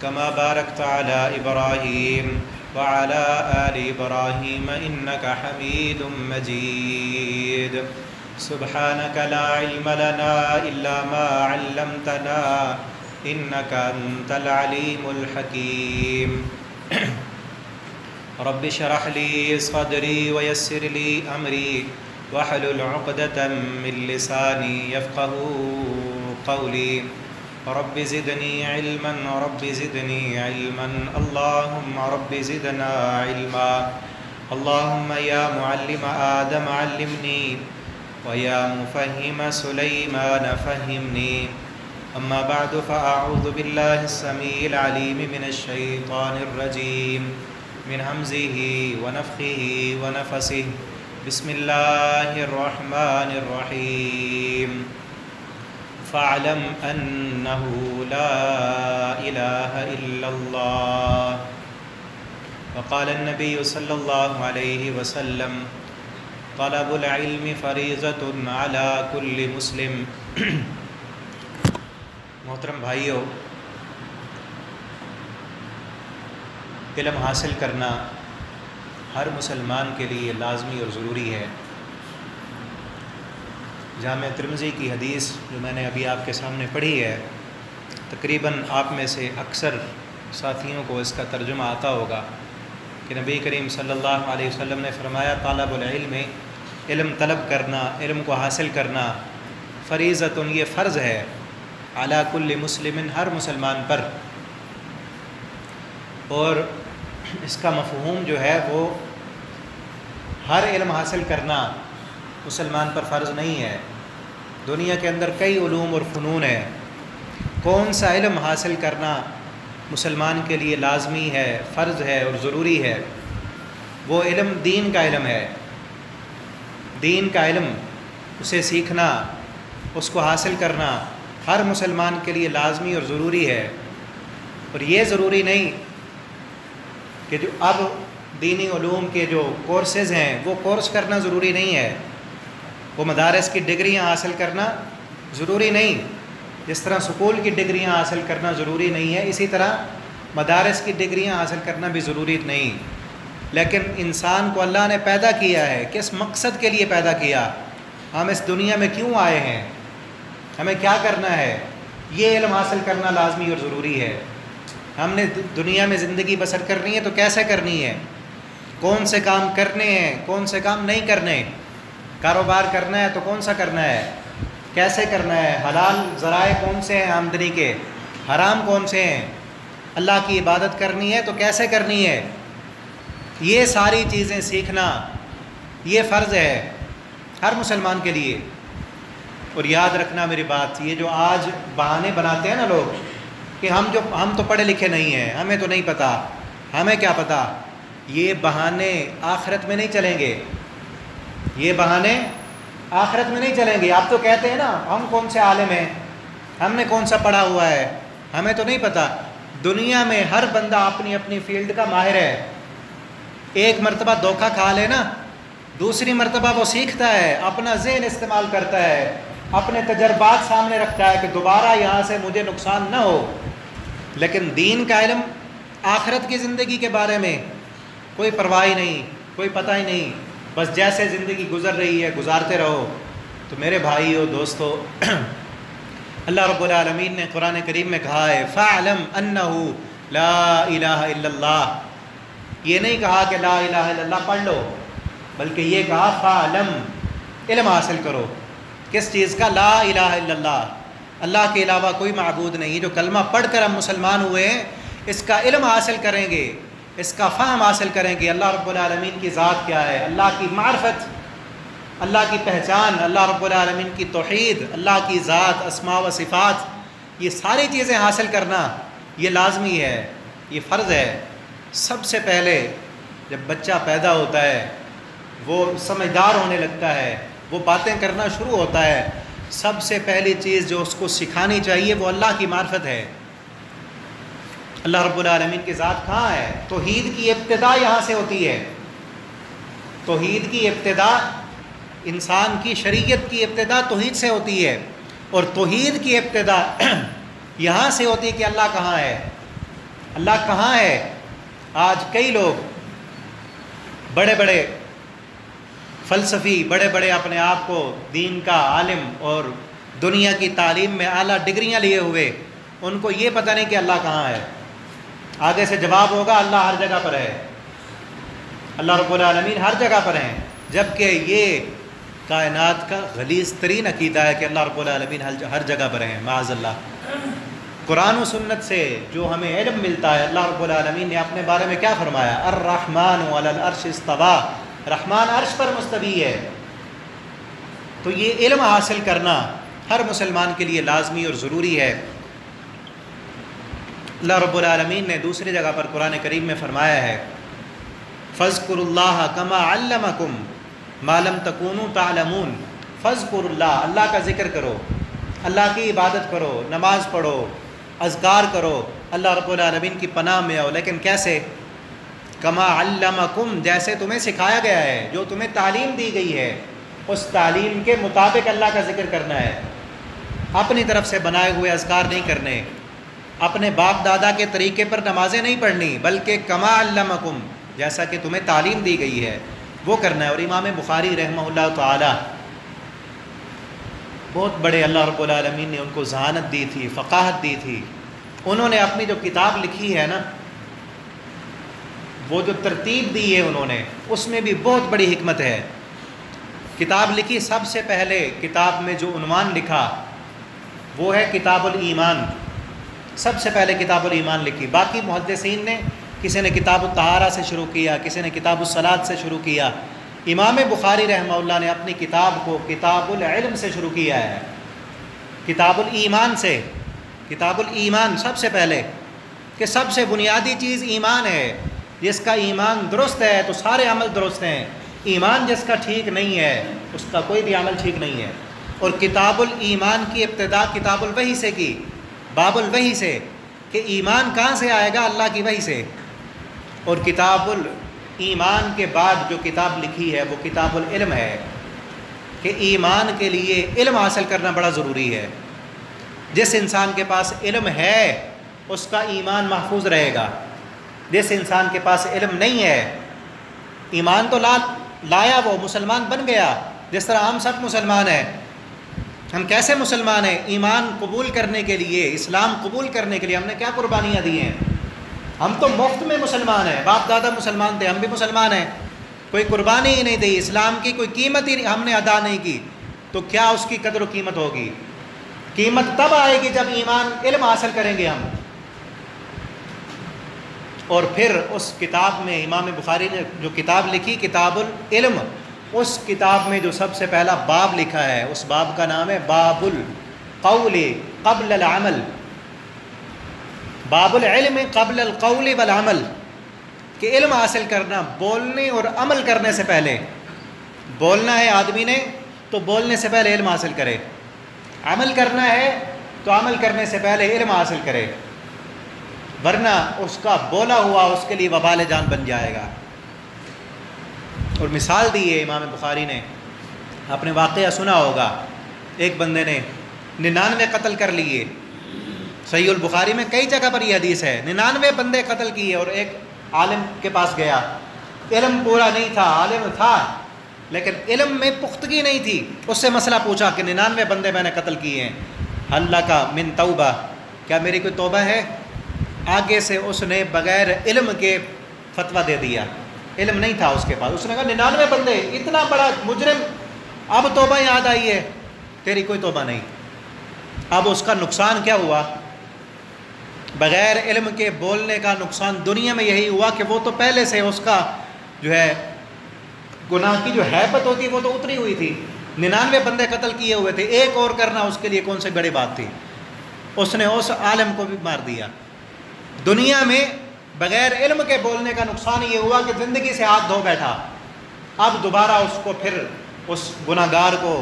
كما باركت على إبراهيم وعلى آل إبراهيم إنك حميد مجيد. سبحانك لا علم لنا إلا ما علمتنا إنك أنت العليم الحكيم. رب اشرح لي صدري ويسر لي أمري واحلل عقدة من لساني يفقهوا قولي. رب زدني علما رب زدني علما اللهم رب زدنا علما. اللهم يا معلم آدم علمني ويا مفهم سليمان فهمني. أما بعد فأعوذ بالله السميع العليم من الشيطان الرجيم من همزه ونفخه ونفسه. بسم الله الرحمن الرحيم. فاعلم أنه لا إله إلا الله. وقال النبي صلى الله عليه وسلم طلب العلم فریضۃ علی کل مسلم. محترم بھائیو، علم حاصل کرنا ہر مسلمان کے لیے لازمی اور ضروری ہے. جامع ترمذی کی حدیث جو میں نے ابھی آپ کے سامنے پڑھی ہے، تقریباً آپ میں سے اکثر ساتھیوں کو اس کا ترجمہ آتا ہوگا کہ نبی کریم صلی اللہ علیہ وسلم نے فرمایا طالب العلم، علم طلب کرنا، علم کو حاصل کرنا، فریضۃ، یہ فرض ہے، علی کل مسلم، ہر مسلمان پر. اور اس کا مفہوم جو ہے وہ ہر علم حاصل کرنا مسلمان پر فرض نہیں ہے. دنیا کے اندر کئی علوم اور فنون ہیں، کون سا علم حاصل کرنا مسلمان کے لیے لازمی ہے، فرض ہے اور ضروری ہے؟ وہ علم دین کا علم ہے. دین کا علم، اسے سیکھنا، اس کو حاصل کرنا ہر مسلمان کے لیے لازمی اور ضروری ہے. اور یہ ضروری نہیں کہ جو اب دینی علوم کے جو کورسز ہیں وہ کورس کرنا ضروری نہیں ہے، وہ مدارس کی ڈگریاں حاصل کرنا ضروری نہیں. جس طرح سکول کی ڈگریاں حاصل کرنا ضروری نہیں ہے، اسی طرح مدارس کی ڈگریاں حاصل کرنا بھی ضروری نہیں. لیکن انسان کو اللہ نے پیدا کیا ہے، کس مقصد کے لیے پیدا کیا، ہم اس دنیا میں کیوں آئے ہیں، ہمیں کیا کرنا ہے، یہ علم حاصل کرنا لازمی اور ضروری ہے. ہم نے دنیا میں زندگی بسر کرنی ہے تو کیسے کرنی ہے، کون سے کام کرنے ہیں، کون سے کام نہیں کرنے، کاروبار کرنا ہے تو کون سا کرنا ہے، کیسے کرنا ہے، حلال ذرائع کون سے ہیں آمدنی کے، حرام کون سے ہیں، اللہ کی عبادت کرنی ہے تو کیسے کرنی ہے، یہ ساری چیزیں سیکھنا یہ فرض ہے ہر مسلمان کے لیے. اور یاد رکھنا میری بات، یہ جو آج بہانے بناتے ہیں نا لوگ کہ ہم تو پڑھے لکھے نہیں ہیں، ہمیں تو نہیں پتہ، ہمیں کیا پتہ، یہ بہانے آخرت میں نہیں چلیں گے. یہ بہانے آخرت میں نہیں چلیں گے. آپ تو کہتے ہیں نا ہم کون سے عالم ہیں، ہم نے کون سا پڑھا ہوا ہے، ہمیں تو نہیں پتہ. دنیا میں ہر بندہ اپنی اپنی فیلڈ کا ماہر ہے. ایک مرتبہ دھوکہ کھا لے نا، دوسری مرتبہ وہ سیکھتا ہے، اپنا ذہن استعمال کرتا ہے، اپنے تجربات سامنے رکھتا ہے کہ دوبارہ یہاں سے مجھے نقصان نہ ہو. لیکن دین کا علم، آخرت کی زندگی کے بارے میں کوئی پرواہ ہی نہیں، کوئی پتہ ہی نہیں، بس جیسے زندگی گزر رہی ہے گزارتے رہو. تو میرے بھائیو دوستو، اللہ رب العالمین نے قرآن کریم میں کہا ہے فَاعْلَمْ أَنَّهُ لَا إِلَهَ إِلَّا اللَّهِ. یہ نہیں کہا کہ لا الہ الا اللہ پڑھ لو، بلکہ یہ کہا فَاعْلَمْ، علم حاصل کرو. کس چیز کا؟ لا الہ الا اللہ، اللہ کے علاوہ کوئی معبود نہیں. جو کلمہ پڑھ کر ہم مسلمان ہوئے ہیں، اس کا علم حاصل کریں گے، اس کا فہم حاصل کریں گے. اللہ رب العالمین کی ذات کیا ہے، اللہ کی معرفت، اللہ کی پہچان، اللہ رب العالمین کی توحید، اللہ کی ذات، اسماء و صفات، یہ ساری چیزیں حاصل کرنا یہ لازمی ہے، یہ فرض ہے. سب سے پہلے جب بچہ پیدا ہوتا ہے، وہ سمجھدار ہونے لگتا ہے، وہ باتیں کرنا شروع ہوتا ہے، سب سے پہلی چیز جو اس کو سکھانی چاہیے وہ اللہ کی معرفت ہے. اللہ رب العالمین کی ذات کہاں ہے؟ توحید کی ابتدا یہاں سے ہوتی ہے. توحید کی ابتدا، انسان کی شریعت کی ابتدا توحید سے ہوتی ہے، اور توحید کی ابتدا یہاں سے ہوتی ہے کہ اللہ کہاں ہے. اللہ کہاں ہے؟ آج کئی لوگ بڑے بڑے فلسفی، بڑے بڑے اپنے آپ کو دین کا عالم اور دنیا کی تعلیم میں اعلیٰ ڈگریاں لیے ہوئے، ان کو یہ پتہ نہیں کہ اللہ کہاں ہے۔ آگے سے جواب ہوگا اللہ ہر جگہ پر ہے، اللہ رب العالمین ہر جگہ پر ہیں، جبکہ یہ کائنات کا غلیظ ترین عقیدہ ہے کہ اللہ رب العالمین ہر جگہ پر ہیں۔ معاذ اللہ، قرآن و سنت سے جو ہمیں علم ملتا ہے، اللہ رب العالمین نے اپنے بارے میں کیا فرمایا؟ الرحمن علی العرش استویٰ، رحمان عرش پر مستوی ہے۔ تو یہ علم حاصل کرنا ہر مسلمان کے لیے لازمی اور ضروری ہے۔ اللہ رب العالمین نے دوسری جگہ پر قرآن کریم میں فرمایا ہے فَاذْكُرُوا اللَّهَ كَمَا عَلَّمَكُمْ مَا لَمْ تَكُونُوا تَعْلَمُونَ۔ فَاذْكُرُوا اللَّهَ، اللہ کا ذکر کرو، اللہ کی عبادت کرو، نماز پڑھو، اذکار کرو، اللہ رب العالمین کی پناہ میں آؤ، لیکن کیسے؟ کما علمکم، جیسے تمہیں سکھایا گیا ہے، جو تمہیں تعلیم دی گئی ہے اس تعلیم کے مطابق اللہ کا ذکر کرنا ہے۔ اپنی طرف سے بنائے ہوئے اذکار نہیں کرنے، اپنے باپ دادا کے طریقے پر نمازیں نہیں پڑھنی، بلکہ کما علمکم، جیسا کہ تمہیں تعلیم دی گئی ہے وہ کرنا ہے۔ اور امام بخاری رحمہ اللہ تعالی بہت بڑے، اللہ رب العالمین نے ان کو ذہانت دی تھی، فقاہت دی تھی، انہوں نے اپنی جو کتاب لکھی ہے نا، وہ جو ترتیب دی ہے انہوں نے، اس میں بھی بہت بڑی حکمت ہے۔ کتاب لکھی، سب سے پہلے کتاب میں جو عنوان لکھا وہ ہے کتاب الایمان، سب سے پہلے کتاب الایمان لکھی۔ باقی محدثین نے، کسی نے کتاب الطہارہ سے شروع کیا، کسی نے کتاب الصلاۃ سے شروع کیا، امام بخاری رحمہ اللہ نے اپنی کتاب کو کتاب العلم سے شروع کیا ہے، کتاب الایمان سے۔ کتاب الایمان سب سے پہلے، کہ سب سے بنیادی چیز ایمان ہے، جس کا ایمان درست ہے تو سارے عمل درست ہیں، ایمان جس کا ٹھیک نہیں ہے اس کا کوئی بھی عمل ٹھیک نہیں ہے۔ اور کتاب الایمان کی ابتدا کتاب الوحی سے کی، باب الوحی سے، کہ ایمان کہاں سے آئے گا؟ اللہ کی وحی سے۔ اور کتاب الایمان کے بعد جو کتاب لکھی ہے وہ کتاب العلم ہے، کہ ایمان کے لیے علم حاصل کرنا بڑا ضروری ہے۔ جس انسان کے پاس علم ہے اس کا ایمان محفوظ رہے گا، جس انسان کے پاس علم نہیں ہے، ایمان تو لایا، وہ مسلمان بن گیا، جس طرح ہم سب مسلمان ہیں۔ ہم کیسے مسلمان ہیں؟ ایمان قبول کرنے کے لیے، اسلام قبول کرنے کے لیے ہم نے کیا قربانیاں دی ہیں؟ ہم تو مفت میں مسلمان ہیں، باپ دادا مسلمان تھے، ہم بھی مسلمان ہیں، کوئی قربانی ہی نہیں دی، اسلام کی کوئی قیمت ہی ہم نے ادا نہیں کی، تو کیا اس کی قدر و قیمت ہوگی؟ قیمت تب آئے گی جب ایمان علم حاصل کریں گے ہم۔ اور پھر اس کتاب میں امام بخاری نے جو کتاب لکھی کتاب العلم، اس کتاب میں جو سب سے پہلا باب لکھا ہے اس باب کا نام ہے باب القول قبل العمل، باب العلم قبل القول والعمل، کہ علم حاصل کرنا بولنے اور عمل کرنے سے پہلے۔ بولنا ہے آدمی نے تو بولنے سے پہلے علم حاصل کرے، عمل کرنا ہے تو عمل کرنے سے پہلے علم حاصل کرے، ورنہ اس کا بولا ہوا اس کے لیے وبال جان بن جائے گا۔ اور مثال دی ہے امام بخاری نے، آپ نے واقعہ سنا ہوگا، ایک بندے نے 99 قتل کر لیے، صحیح البخاری میں کئی جگہ پر یہ حدیث ہے، 99 بندے قتل کیے، اور ایک عالم کے پاس گیا، علم پورا نہیں تھا، عالم تھا لیکن علم میں پختگی نہیں تھی، اس سے مسئلہ پوچھا کہ 99 بندے میں نے قتل کیے ہیں، اللہ کا من توبہ، کیا میری کوئی توبہ ہے؟ آگے سے اس نے بغیر علم کے فتویٰ دے دیا، علم نہیں تھا اس کے پاس، اس نے کہا 99 بندے، اتنا بڑا مجرم، اب توبہ یاد آئی ہے؟ تیری کوئی توبہ نہیں۔ اب اس کا نقصان کیا ہوا؟ بغیر علم کے بولنے کا نقصان دنیا میں یہی ہوا کہ وہ تو پہلے سے اس کا جو ہے گناہ کی جو حیبت ہوتی وہ تو اتری ہوئی تھی، 99 بندے قتل کیے ہوئے تھے، ایک اور کرنا اس کے لیے کون سی بڑی بات تھی؟ اس نے اس عالم کو بھی مار دیا۔ دنیا میں بغیر علم کے بولنے کا نقصان یہ ہوا کہ زندگی سے ہاتھ دھو بیٹھا، اب دوبارہ اس کو پھر اس گناہ گار کو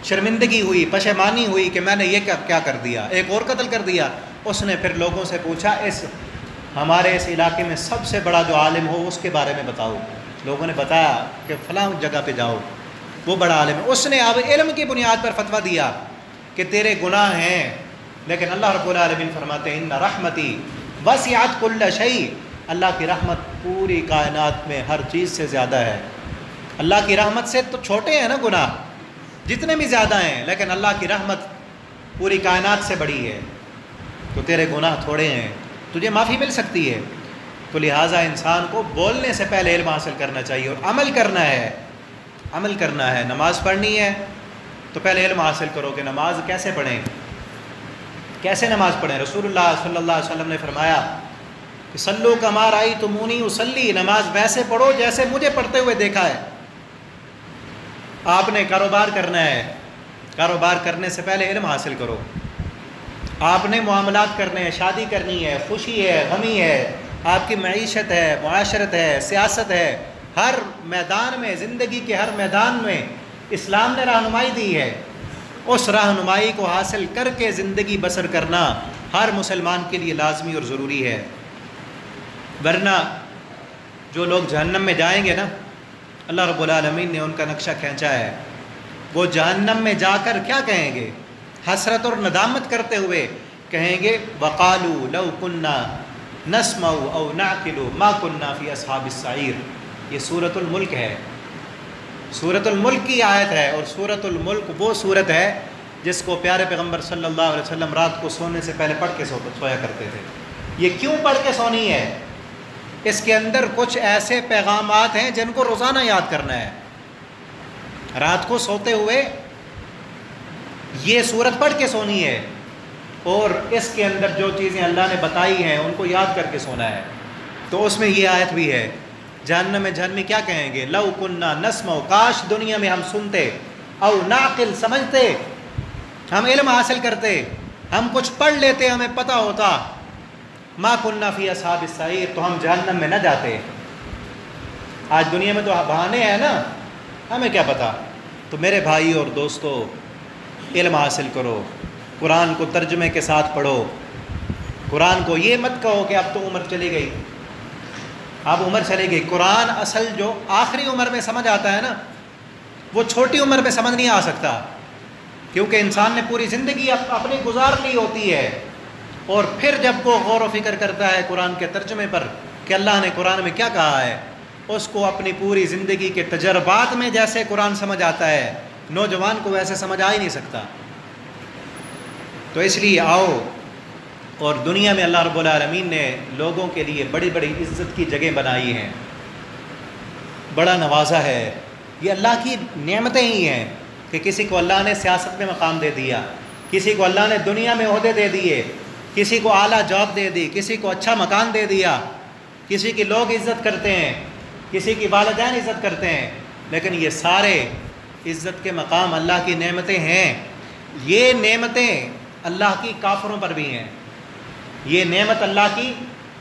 شرمندگی ہوئی، پشیمانی ہوئی کہ میں نے یہ کیا کر دیا، ایک اور قتل کر دیا۔ اس نے پھر لوگوں سے پوچھا ہمارے اس علاقے میں سب سے بڑا جو عالم ہو اس کے بارے میں بتاؤ۔ لوگوں نے بتایا کہ فلاں جگہ پہ جاؤ، وہ بڑا عالم ہے۔ اس نے اب علم کی بنیاد پر فتویٰ دیا کہ تیرے گناہ ہیں، لیکن اللہ رب العالمین فرماتے ہیں ان رحمتی وسعت کل شیء، اللہ کی رحمت پوری کائنات میں ہر چیز سے زیادہ ہے۔ اللہ کی رحمت سے تو چھوٹے ہیں نا گناہ جتنے بھی زیادہ ہیں، لیکن اللہ کی رحمت پوری کائنات سے بڑی ہے، تو تیرے گناہ تھوڑے ہیں، تجھے معافی مل سکتی ہے۔ تو لہٰذا انسان کو بولنے سے پہلے علم حاصل کرنا چاہیے اور عمل کرنا ہے، عمل کرنا ہے۔ نماز پڑھنی ہے تو پہلے علم حاصل کرو کہ نماز کیسے پڑھیں، کیسے نماز پڑھیں۔ رسول اللہ صلی اللہ علیہ وسلم نے فرمایا کہ صلو کما رأیتمونی اصلی، نماز ویسے پڑھو جیسے مجھے پڑھتے ہوئے دیکھا ہے۔ آپ نے کاروبار کرنا ہے، کاروبار کرنے سے پہلے علم حاصل کرو۔ آپ نے معاملات کرنے ہیں، شادی کرنی ہے، خوشی ہے، غمی ہے، آپ کی معیشت ہے، معاشرت ہے، سیاست ہے، ہر میدان میں، زندگی کے ہر میدان میں اسلام نے رہنمائی دی ہے۔ اس رہنمائی کو حاصل کر کے زندگی بسر کرنا ہر مسلمان کے لیے لازمی اور ضروری ہے، ورنہ جو لوگ جہنم میں جائیں گے نا، اللہ رب العالمین نے ان کا نقشہ کھینچا ہے، وہ جہنم میں جا کر کیا کہیں گے؟ حسرت اور ندامت کرتے ہوئے کہیں گے وَقَالُوا لَوْ كُنَّا نَسْمَعُ أَوْ نَعْقِلُ مَا كُنَّا فِي أَصْحَابِ السَّعِيرِ۔ یہ سورۃ الملک ہے، سورۃ الملک کی آیت ہے، اور سورۃ الملک وہ سورت ہے جس کو پیارے پیغمبر صلی اللہ علیہ وسلم رات کو سونے سے پہلے پڑھ کے سویا کرتے تھے۔ یہ کیوں پڑھ کے سونی ہے؟ اس کے اندر کچھ ایسے پیغامات ہیں جن کو روزانہ یاد کرنا ہے۔ رات کو سوتے ہوئے یہ سورت پڑھ کے سونی ہے، اور اس کے اندر جو چیزیں اللہ نے بتائی ہیں ان کو یاد کر کے سونا ہے۔ تو اس میں یہ آیت بھی ہے، جہنم میں جہنمی کیا کہیں گے؟ لو کننا نسمع، کاش دنیا میں ہم سنتے، او نعقل، سمجھتے، ہم علم حاصل کرتے، ہم کچھ پڑھ لیتے، ہمیں پتہ ہوتا، ما کننا فی اصحاب السعیر، تو ہم جہنم میں نہ جاتے۔ آج دنیا میں تو بہانے ہیں نا، ہمیں کیا پتہ۔ تو میرے بھائی اور دوستو، علم حاصل کرو، قرآن کو ترجمے کے ساتھ پڑھو۔ قرآن کو یہ مت کہو کہ اب تو عمر چلی گئی، اب عمر چلی گئی۔ قرآن اصل جو آخری عمر میں سمجھ آتا ہے نا، وہ چھوٹی عمر میں سمجھ نہیں آ سکتا، کیونکہ انسان نے پوری زندگی اپنی گزار لی ہوتی ہے، اور پھر جب وہ غور و فکر کرتا ہے قرآن کے ترجمے پر کہ اللہ نے قرآن میں کیا کہا ہے، اس کو اپنی پوری زندگی کے تجربات میں جیسے قرآن سمجھ آتا ہے، نوجوان کو ویسے سمجھ آ ہی نہیں سکتا۔ تو اس لیے آؤ، اور دنیا میں اللہ رب العالمین نے لوگوں کے لیے بڑی بڑی عزت کی جگہ بنائی ہیں، بڑا نوازا ہے۔ یہ اللہ کی نعمتیں ہی ہیں کہ کسی کو اللہ نے سیاست میں مقام دے دیا، کسی کو اللہ نے دنیا میں عہدے دے دیے، کسی کو اعلیٰ جاب دے دی، کسی کو اچھا مکان دے دیا، کسی کی لوگ عزت کرتے ہیں، کسی کی والدین عزت کرتے ہیں، لیکن یہ سارے عزت کے مقام اللہ کی نعمتیں ہیں۔ یہ نعمتیں اللہ کی کافروں پر بھی ہیں، یہ نعمت اللہ کی،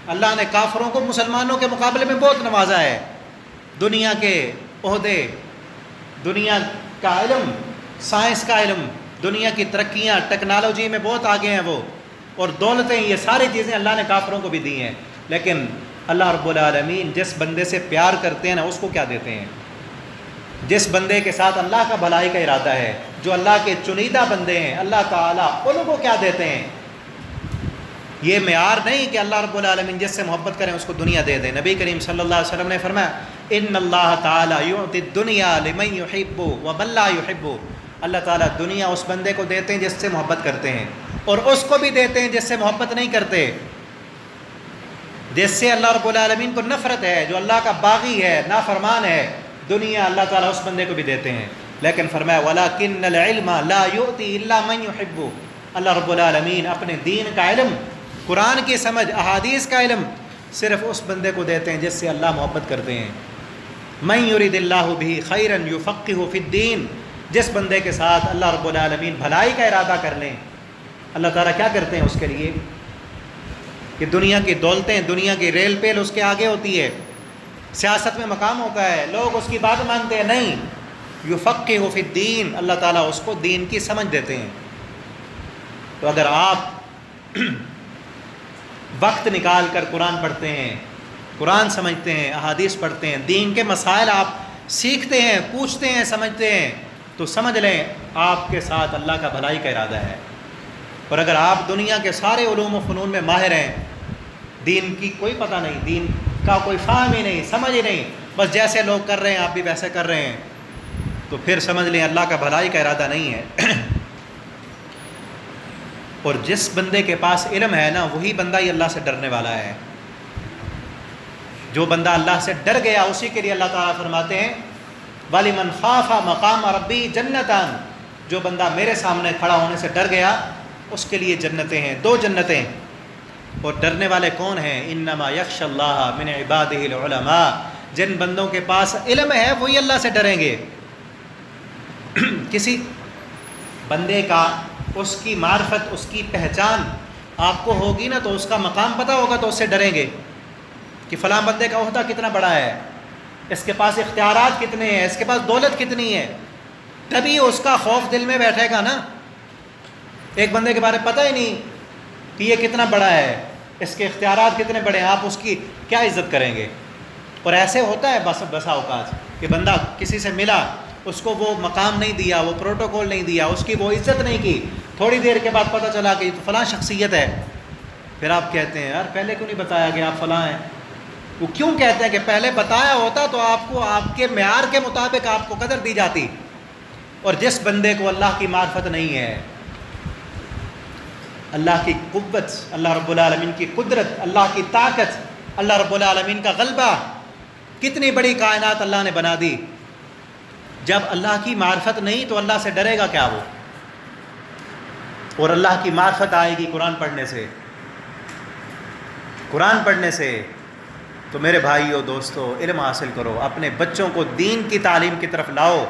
اللہ نے کافروں کو مسلمانوں کے مقابلے میں بہت نوازا ہے۔ دنیا کے عہدے، دنیا کا علم، سائنس کا علم، دنیا کی ترقیاں، ٹیکنالوجی میں بہت آگے ہیں وہ، اور دولتیں، یہ ساری چیزیں اللہ نے کافروں کو بھی دی ہیں، لیکن اللہ رب العالمین جس بندے سے پیار کرتے ہیں نا، اس کو کیا دیتے ہیں؟ جس بندے کے ساتھ اللہ کا بھلائی کا ارادہ ہے، جو اللہ کے چنیدہ بندے ہیں اللہ تعالیٰ، ان کو کیا دیتے ہیں؟ یہ معیار نہیں کہ اللہ رب العالمین جس سے محبت کریں اس کو دنیا دے دیں۔ نبی کریم صلی اللہ علیہ وسلم نے فرمایا ان اللہ تعالیٰ یعطی الدنیا لمن یحب ومن لا یحب، اللہ تعالیٰ دنیا اس بندے کو دیتے ہیں جس سے محبت کرتے ہیں، اور اس کو بھی دیتے ہیں جس سے محبت نہیں کرتے، جس سے اللہ رب العالمین کو نفرت ہے، جو اللہ کا باغی ہے، نافرمان ہے، دنیا اللہ تعالیٰ اس بندے کو بھی دیتے ہیں۔ لیکن فرمایا وَلَكِنَّ الْعِلْمَ لَا يُؤْتِي إِلَّا مَنْ يُحِبُّ، اللہ رب العالمین اپنے دین کا علم، قرآن کی سمجھ، احادیث کا علم صرف اس بندے کو دیتے ہیں جس سے اللہ محبت کرتے ہیں۔ مَنْ يُرِدِ اللَّهُ بِهِ خَيْرًا يُفَقِّهُ فِي الدِّينِ، جس بندے کے ساتھ اللہ رب العالمین بھلائی کا ارادہ کر لیں، اللہ تعالیٰ کیا کرتے ہیں اس کے لیے کہ دنیا کی دولتیں، دنیا کی ریل پیل اس کے آگے ہوتی ہے، سیاست میں مقام ہوتا ہے، لوگ اس کی بات مانتے ہیں، نہیں، یفقہ فی الدین، اللہ تعالیٰ اس کو دین کی سمجھ دیتے ہیں۔ تو اگر آپ وقت نکال کر قرآن پڑھتے ہیں، قرآن سمجھتے ہیں، احادیث پڑھتے ہیں، دین کے مسائل آپ سیکھتے ہیں، پوچھتے ہیں، سمجھتے ہیں، تو سمجھ لیں آپ کے ساتھ اللہ کا بھلائی کا ارادہ ہے۔ اور اگر آپ دنیا کے سارے علوم و فنون میں ماہر ہیں، دین کی کوئی پتہ نہیں، دین کا کوئی فہم ہی نہیں، سمجھ ہی نہیں، بس جیسے لوگ کر رہے ہیں آپ بھی ویسے کر رہے ہیں، تو پھر سمجھ لیں اللہ کا بھلائی کا ارادہ نہیں ہے۔ اور جس بندے کے پاس علم ہے نا، وہی بندہ ہی اللہ سے ڈرنے والا ہے۔ جو بندہ اللہ سے ڈر گیا اسی کے لیے اللہ تعالیٰ فرماتے ہیں وَلِمَنْ خَافَ مَقَامَ رَبِّهِ جَنَّتَانِ، جو بندہ میرے سامنے کھڑا ہونے سے ڈر گیا اس کے لیے جنتیں ہیں، 2 جنتیں۔ اور ڈرنے والے کون ہیں؟ انما یخشى اللہ من عباده العلماء، جن بندوں کے پاس علم ہے وہی اللہ سے ڈریں گے۔ کسی بندے کا اس کی معرفت، اس کی پہچان آپ کو ہوگی نا، تو اس کا مقام پتہ ہوگا تو اس سے ڈریں گے کہ فلاں بندے کا عہدہ کتنا بڑا ہے، اس کے پاس اختیارات کتنے ہیں، اس کے پاس دولت کتنی ہے، تبھی اس کا خوف دل میں بیٹھے گا نا۔ ایک بندے کے بارے میں پتہ ہی نہیں کہ یہ کتنا بڑا ہے، اس کے اختیارات کتنے بڑے ہیں، آپ اس کی کیا عزت کریں گے؟ اور ایسے ہوتا ہے بسا اوقات کہ بندہ کسی سے ملا، اس کو وہ مقام نہیں دیا، وہ پروٹوکول نہیں دیا، اس کی وہ عزت نہیں کی، تھوڑی دیر کے بعد پتہ چلا کہ یہ تو فلاں شخصیت ہے، پھر آپ کہتے ہیں یار پہلے کیوں نہیں بتایا کہ آپ فلاں ہیں؟ وہ کیوں کہتے ہیں کہ پہلے بتایا ہوتا تو آپ کو آپ کے معیار کے مطابق آپ کو قدر دی جاتی۔ اور جس بندے کو اللہ کی معرفت نہیں ہے، اللہ کی قوت، اللہ رب العالمین کی قدرت، اللہ کی طاقت، اللہ رب العالمین کا غلبہ، کتنی بڑی کائنات اللہ نے بنا دی، جب اللہ کی معرفت نہیں تو اللہ سے ڈرے گا کیا وہ؟ اور اللہ کی معرفت آئے گی قرآن پڑھنے سے، قرآن پڑھنے سے۔ تو میرے بھائیو دوستو، علم حاصل کرو، اپنے بچوں کو دین کی تعلیم کی طرف لاؤ،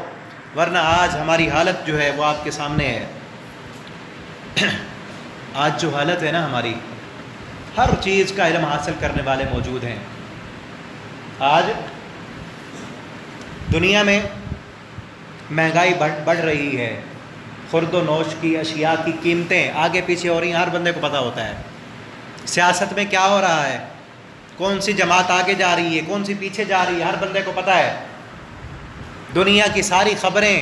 ورنہ آج ہماری حالت جو ہے وہ آپ کے سامنے ہے۔ آج جو حالت ہے نا ہماری، ہر چیز کا علم حاصل کرنے والے موجود ہیں۔ آج دنیا میں مہنگائی بڑھ رہی ہے، خرد و نوش کی اشیاء کی قیمتیں آگے پیچھے ہو رہی ہیں، ہر بندے کو پتہ ہوتا ہے۔ سیاست میں کیا ہو رہا ہے، کون سی جماعت آگے جا رہی ہے، کون سی پیچھے جا رہی ہے، ہر بندے کو پتہ ہے۔ دنیا کی ساری خبریں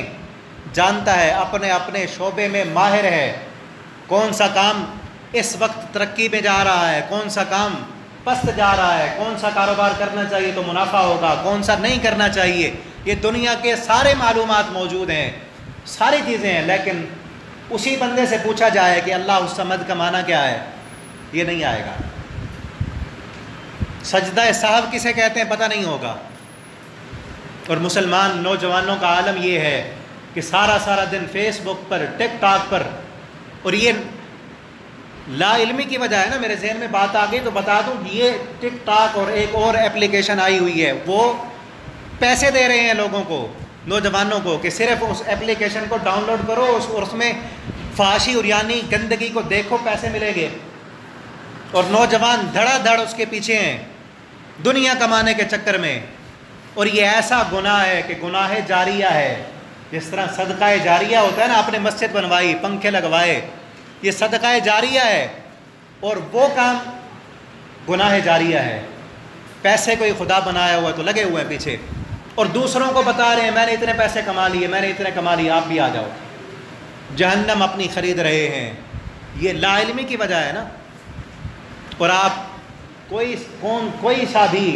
جانتا ہے، اپنے اپنے شعبے میں ماہر ہے، کون سا کام اس وقت ترقی میں جا رہا ہے، کون سا کام پست جا رہا ہے، کون سا کاروبار کرنا چاہیے تو منافع ہوگا، کون سا نہیں کرنا چاہیے، یہ دنیا کے سارے معلومات موجود ہیں، ساری چیزیں ہیں۔ لیکن اسی بندے سے پوچھا جائے کہ اللہ الصمد کا معنی کیا ہے، یہ نہیں آئے گا۔ سجدہ صاحب کسے کہتے ہیں پتہ نہیں ہوگا۔ اور مسلمان نوجوانوں کا عالم یہ ہے کہ سارا دن فیس بک پر، ٹک ٹاک پر، اور یہ لا علمی کی وجہ ہے نا، میرے ذہن میں بات آ گئی تو بتا دوں، یہ ٹک ٹاک اور ایک اور اپلیکیشن آئی ہوئی ہے، وہ پیسے دے رہے ہیں لوگوں کو، نوجوانوں کو، کہ صرف اس اپلیکیشن کو ڈاؤن لوڈ کرو اور اس میں فحاشی اور یعنی گندگی کو دیکھو، پیسے ملیں گے۔ اور نوجوان دھڑا دھڑ اس کے پیچھے ہیں دنیا کمانے کے چکر میں۔ اور یہ ایسا گناہ ہے کہ گناہ جاریہ ہے، جس طرح صدقہ جاریہ ہوتا ہے نا، آپ نے مسجد بنوائی، پنکھے لگوائے، یہ صدقہ جاریہ ہے، اور وہ کام گناہ جاریہ ہے۔ پیسے کوئی خدا بنایا ہوا تو لگے ہوئے ہیں پیچھے، اور دوسروں کو بتا رہے ہیں میں نے اتنے پیسے کما لیے، میں نے اتنے کما لیے، آپ بھی آ جاؤ۔ جہنم اپنی خرید رہے ہیں، یہ لا علمی کی وجہ ہے نا۔ اور آپ کوئی سا بھی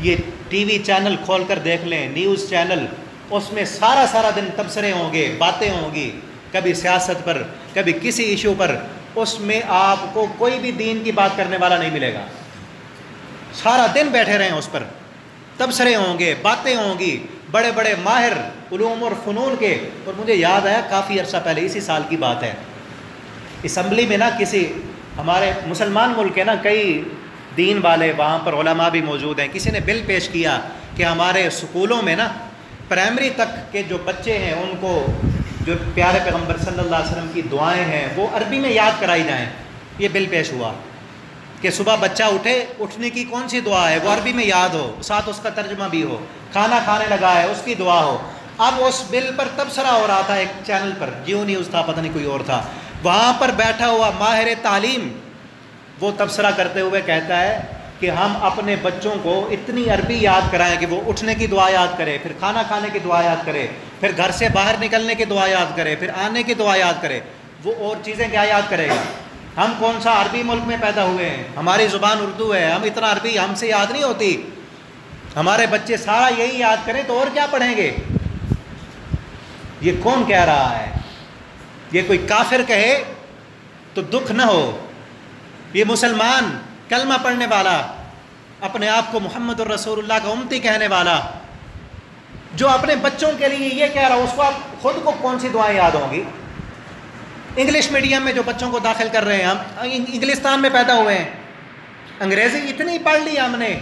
یہ ٹی وی چینل کھول کر دیکھ لیں، نیوز چینل، اس میں سارا دن تبصرے ہوں گے، باتیں ہوں گی، کبھی سیاست پر، کبھی کسی ایشو پر، اس میں آپ کو کوئی بھی دین کی بات کرنے والا نہیں ملے گا۔ سارا دن بیٹھے رہیں اس پر، تبصرے ہوں گے، باتیں ہوں گی، بڑے بڑے ماہر علوم اور فنون کے۔ اور مجھے یاد آیا کافی عرصہ پہلے، اسی سال کی بات ہے، اسمبلی میں نا کسی ہمارے مسلمان ملک کے نا کئی دین والے وہاں پر علماء بھی موجود ہیں، کسی نے بل پیش کیا کہ ہمارے اسکولوں میں نا پرائمری تک کے جو بچے ہیں ان کو جو پیارے پیغمبر صلی اللہ علیہ وسلم کی دعائیں ہیں وہ عربی میں یاد کرائی جائیں۔ یہ بل پیش ہوا کہ صبح بچہ اٹھنے کی کون سی دعا ہے وہ عربی میں یاد ہو، ساتھ اس کا ترجمہ بھی ہو، کھانا کھانے لگا ہے اس کی دعا ہو۔ اب اس بل پر تبصرہ ہو رہا تھا ایک چینل پر، جیو نیوز تھا، پتہ نہیں کوئی اور تھا، وہاں پر بیٹھا ہوا ماہر تعلیم وہ تبصرہ کرتے ہوئے کہتا ہے کہ ہم اپنے بچوں کو اتنی عربی یاد کرائیں کہ وہ اٹھنے کی دعا یاد کرے، پھر کھانا کھانے کی دعا یاد کرے، پھر گھر سے باہر نکلنے کی دعا یاد کرے، پھر آنے کی دعا یاد کرے، وہ اور چیزیں کیا یاد کرے گا؟ ہم کون سا عربی ملک میں پیدا ہوئے ہیں؟ ہماری زبان اردو ہے، ہم اتنا عربی ہم سے یاد نہیں ہوتی. ہمارے بچے سارا یہی یاد کریں تو اور کیا پڑھیں گے؟ یہ کون کہہ رہا ہے؟ یہ کوئی کافر کہے تو دکھ نہ ہو. یہ مسلمان کلمہ پڑھنے والا، اپنے آپ کو محمد الرسول اللہ کا امتی کہنے والا، جو اپنے بچوں کے لیے یہ کہہ رہا ہو، اس کو آپ خود کو کون سی دعائیں یاد ہوں گی؟ انگلش میڈیم میں جو بچوں کو داخل کر رہے ہیں، ہم انگلستان میں پیدا ہوئے ہیں، انگریزی اتنی پڑھ لی ہم نے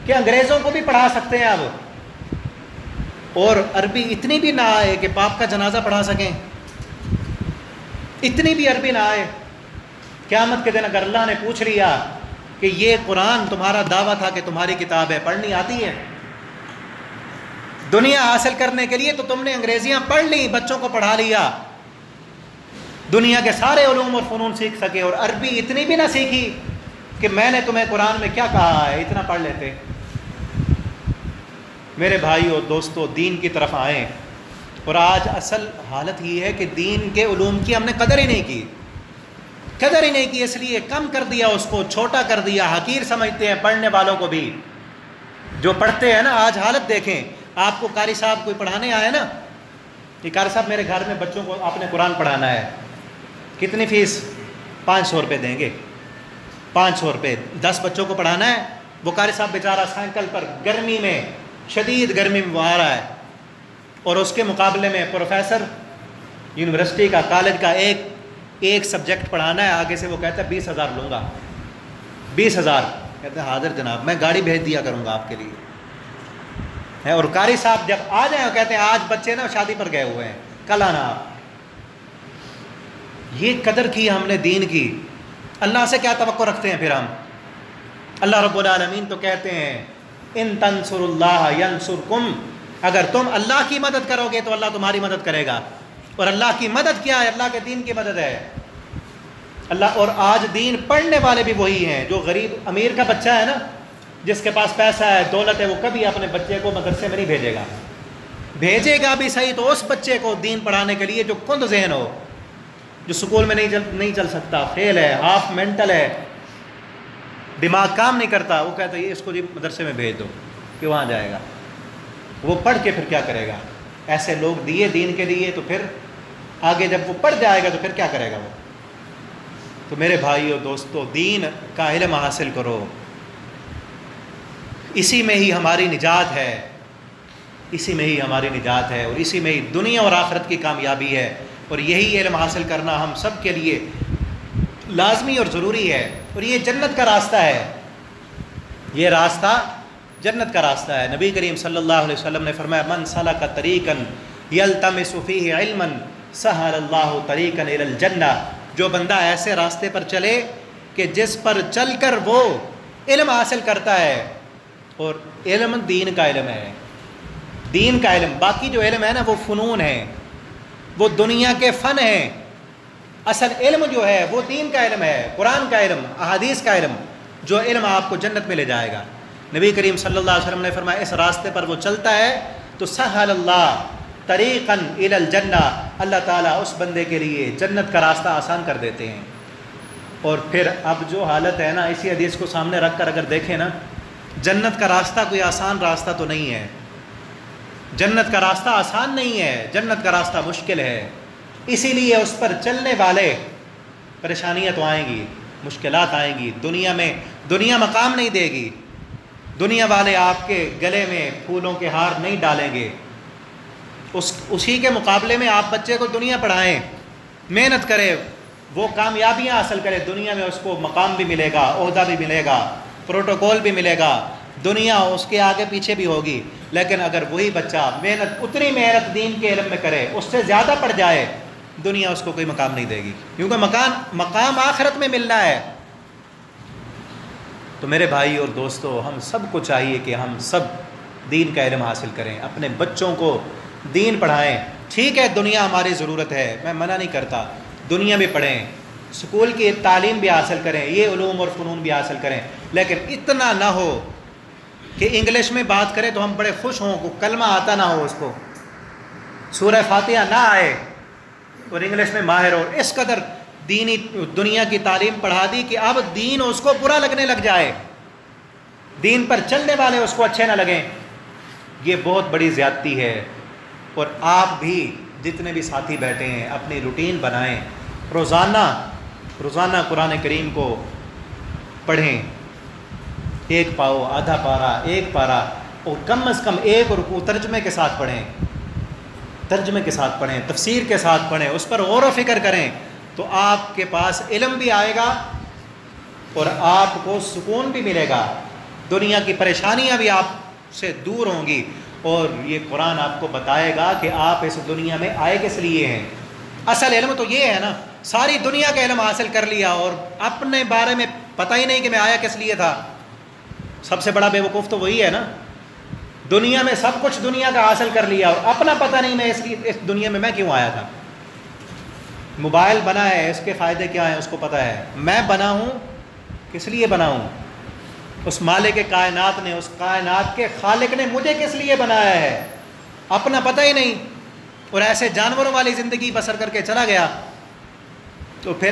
کہ انگریزوں کو بھی پڑھا سکتے ہیں اب، اور عربی اتنی بھی نہ آئے کہ باپ کا جنازہ پڑھا سکیں، اتنی بھی عربی نہ آئے. قیامت کے دن اگر اللہ نے پوچھ لیا کہ یہ قرآن تمہارا دعویٰ تھا کہ تمہاری کتاب ہے، پڑھنی آتی ہے؟ دنیا حاصل کرنے کے لیے تو تم نے انگریزیاں پڑھ لی، بچوں کو پڑھا لیا، دنیا کے سارے علوم اور فنون سیکھ سکے، اور عربی اتنی بھی نہ سیکھی کہ میں نے تمہیں قرآن میں کیا کہا ہے اتنا پڑھ لیتے. میرے بھائی اور دوستو، دین کی طرف آئیں. اور آج اصل حالت یہ ہے کہ دین کے علوم کی ہم نے قدر ہی نہیں کی، قدر ہی نہیں کی، اس لیے کم کر دیا، اس کو چھوٹا کر دیا، حقیر سمجھتے ہیں پڑھنے والوں کو بھی. جو پڑھتے ہیں نا، آج حالت دیکھیں. آپ کو قاری صاحب کوئی پڑھانے آئے نا، کہ قاری صاحب میرے گھر میں بچوں کو آپ نے قرآن پڑھانا ہے، کتنی فیس؟ 500 روپے دیں گے. 500 روپے 10 بچوں کو پڑھانا ہے. وہ قاری صاحب بیچارہ سائیکل پر گرمی میں، شدید گرمی میں آ رہا ہے، اور اس کے مقابلے میں پروفیسر یونیورسٹی کا، کالج کا ایک سبجیکٹ پڑھانا ہے. آگے سے وہ کہتا ہے 20,000 لوں گا. 20,000 کہتے ہیں حاضر جناب، میں گاڑی بھیج دیا کروں گا آپ کے لیے. اور قاری صاحب جب آ جائیں وہ کہتے ہیں آج بچے نا شادی پر گئے ہوئے ہیں، کل آنا آپ. یہ قدر کی ہم نے دین کی. اللہ سے کیا توقع رکھتے ہیں پھر ہم؟ اللہ رب العالمین تو کہتے ہیں ان تنصروا اللہ ینصرکم، اگر تم اللہ کی مدد کرو گے تو اللہ تمہاری مدد کرے گا. اور اللہ کی مدد کیا ہے؟ اللہ کے دین کی مدد ہے. اللہ، اور آج دین پڑھنے والے بھی وہی ہیں. جو غریب امیر کا بچہ ہے نا، جس کے پاس پیسہ ہے، دولت ہے، وہ کبھی اپنے بچے کو مدرسے میں نہیں بھیجے گا. بھیجے گا بھی صحیح تو اس بچے کو دین پڑھانے کے لیے جو کند ذہن ہو، جو سکول میں نہیں چل سکتا، فیل ہے، ہاف مینٹل ہے، دماغ کام نہیں کرتا، وہ کہتا ہے اس کو مدرسے میں بھیج دو کہ وہاں جائے گا. وہ پڑھ کے پھر کیا کرے گا؟ ایسے لوگ دیے دین کے لیے، تو پھر آگے جب وہ پڑھ جائے گا تو پھر کیا کرے گا وہ؟ تو میرے بھائی اور دوستو، دین کا علم حاصل کرو. اسی میں ہی ہماری نجات ہے، اسی میں ہی ہماری نجات ہے، اور اسی میں ہی دنیا اور آخرت کی کامیابی ہے. اور یہی علم حاصل کرنا ہم سب کے لیے لازمی اور ضروری ہے. اور یہ جنت کا راستہ ہے، یہ راستہ جنت کا راستہ ہے. نبی کریم صلی اللہ علیہ وسلم نے فرمایا من سلک طریقا یلتمس فیہ علما سہل اللہ طریقا الی الجنہ. جو بندہ ایسے راستے پر چلے کہ جس پر چل کر وہ علم حاصل کرتا ہے، اور علم دین کا علم ہے، دین کا علم. باقی جو علم ہے نا وہ فنون ہے، وہ دنیا کے فن ہیں. اصل علم جو ہے وہ دین کا علم ہے، قرآن کا علم، احادیث کا علم، جو علم آپ کو جنت میں لے جائے گا. نبی کریم صلی اللہ علیہ وسلم نے فرمایا اس راستے پر وہ چلتا ہے تو سہل اللہ طریقاً الی الجنہ، اللہ تعالیٰ اس بندے کے لیے جنت کا راستہ آسان کر دیتے ہیں. اور پھر اب جو حالت ہے نا، اسی حدیث کو سامنے رکھ کر اگر دیکھیں نا، جنت کا راستہ کوئی آسان راستہ تو نہیں ہے. جنت کا راستہ آسان نہیں ہے، جنت کا راستہ مشکل ہے. اسی لیے اس پر چلنے والے پریشانیاں تو آئیں گی، مشکلات آئیں گی. دنیا مقام نہیں دے گی. دنیا والے آپ کے گلے میں پھولوں کے ہار نہیں ڈالیں گے. اسی کے مقابلے میں آپ بچے کو دنیا پڑھائیں، محنت کرے، وہ کامیابیاں حاصل کرے، دنیا میں اس کو مقام بھی ملے گا، عہدہ بھی ملے گا، پروٹوکول بھی ملے گا، دنیا اس کے آگے پیچھے بھی ہوگی. لیکن اگر وہی بچہ اتنی محنت دین کے علم میں کرے، اس سے زیادہ پڑ جائے، دنیا اس کو کوئی مقام نہیں دے گی، کیونکہ مقام آخرت میں ملنا ہے. تو میرے بھائی اور دوستو، ہم سب کو چاہیے کہ ہم سب دین کا علم حاصل کریں، اپنے بچوں کو دین پڑھائیں. ٹھیک ہے دنیا ہماری ضرورت ہے، میں منع نہیں کرتا، دنیا بھی پڑھیں، اسکول کی تعلیم بھی حاصل کریں، یہ علوم اور فنون بھی حاصل کریں. لیکن اتنا نہ ہو کہ انگلش میں بات کرے تو ہم بڑے خوش ہوں، کو کلمہ آتا نہ ہو، اس کو سورہ فاتحہ نہ آئے اور انگلش میں ماہر ہو. اس قدر دینی دنیا کی تعلیم پڑھا دی کہ اب دین اس کو برا لگنے لگ جائے، دین پر چلنے والے اس کو اچھے نہ لگیں، یہ بہت بڑی زیادتی ہے۔ اور آپ بھی جتنے بھی ساتھی بیٹھے ہیں اپنی روٹین بنائیں، روزانہ قرآن کریم کو پڑھیں، ایک پاؤ، آدھا پارہ، ایک پارہ، اور کم از کم ایک رکوع ترجمے کے ساتھ پڑھیں، ترجمے کے ساتھ پڑھیں، تفسیر کے ساتھ پڑھیں، اس پر غور و فکر کریں، تو آپ کے پاس علم بھی آئے گا اور آپ کو سکون بھی ملے گا، دنیا کی پریشانیاں بھی آپ سے دور ہوں گی، اور یہ قرآن آپ کو بتائے گا کہ آپ اس دنیا میں آئے کس لیے ہیں۔ اصل علم تو یہ ہے نا، ساری دنیا کا علم حاصل کر لیا اور اپنے بارے میں پتہ ہی نہیں کہ میں آیا کس لیے تھا۔ سب سے بڑا بیوقوف تو وہی ہے نا، دنیا میں سب کچھ دنیا کا حاصل کر لیا اور اپنا پتہ نہیں میں اس دنیا میں کیوں آیا تھا۔ موبائل بنا ہے، اس کے فائدے کیا ہیں اس کو پتہ ہے، میں بنا ہوں کس لیے بنا ہوں، اس مالک کائنات نے، اس کائنات کے خالق نے مجھے کس لیے بنایا ہے، اپنا پتہ ہی نہیں، اور ایسے جانوروں والی زندگی بسر کر کے چلا گیا۔ تو پھر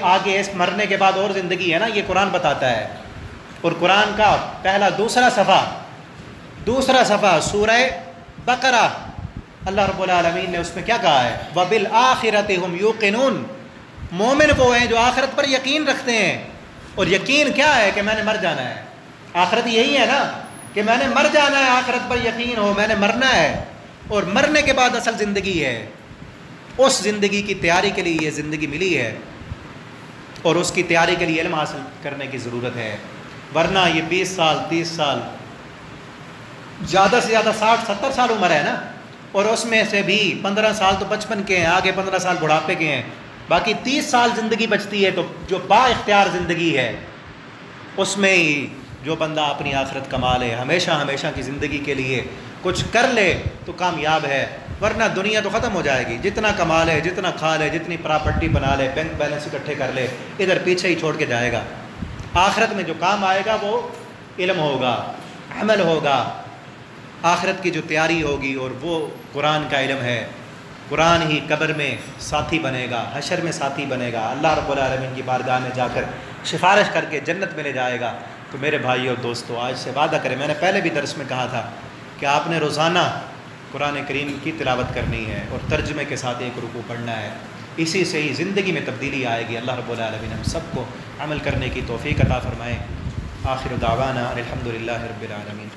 آگے اس مرنے کے بعد اور زندگی ہے نا، یہ قرآن بتاتا ہے۔ اور قرآن کا دوسرا صفحہ سورہ بقرہ، اللہ رب العالمین نے اس میں کیا کہا ہے، وَبِالْآخِرَةِ هُمْ يُوقِنُونَ، مومن وہ ہیں جو آخرت پر یقین رکھتے ہیں۔ اور یقین کیا ہے کہ میں نے مر جانا ہے، آخرت یہی ہے نا کہ میں نے مر جانا ہے، آخرت پر یقین ہو، میں نے مرنا ہے، اور مرنے کے بعد اصل زندگی ہے، اس زندگی کی تیاری کے لیے یہ زندگی ملی ہے، اور اس کی تیاری کے لیے علم حاصل کرنے کی ضرورت ہے، ورنہ یہ 20 سال 30 سال، زیادہ سے زیادہ 60-70 سال عمر ہے نا، اور اس میں سے بھی 15 سال تو بچپن کے ہیں، آگے 15 سال بڑھاپے کے ہیں، باقی 30 سال زندگی بچتی ہے۔ تو جو با اختیار زندگی ہے اس میں ہی جو بندہ اپنی آخرت کما لے، ہمیشہ کی زندگی کے لیے کچھ کر لے تو کامیاب ہے، ورنہ دنیا تو ختم ہو جائے گی، جتنا کما لے، جتنا کھا لے، جتنی پراپرٹی بنا لے، بینک بیلنس اکٹھے کر لے، ادھر پیچھے ہی چھوڑ کے جائے گا۔ آخرت میں جو کام آئے گا وہ علم ہوگا، عمل ہوگا، آخرت کی جو تیاری ہوگی، اور وہ قرآن کا علم ہے۔ قرآن ہی قبر میں ساتھی بنے گا، حشر میں ساتھی بنے گا، اللہ رب العالمین کی بارگاہ میں جا کر سفارش کر کے جنت میں لے جائے گا۔ تو میرے بھائی اور دوستو، آج سے وعدہ کریں، میں نے پہلے بھی درس میں کہا تھا کہ آپ نے روزانہ قرآن کریم کی تلاوت کرنی ہے اور ترجمے کے ساتھ ایک رکوع پڑھنا ہے، اسی سے ہی زندگی میں تبدیلی آئے گی۔ اللہ رب العالمین ہم سب کو عمل کرنے کی توفیق عطا فرمائے۔ آخر دعوانا الحمدللہ رب العالمین۔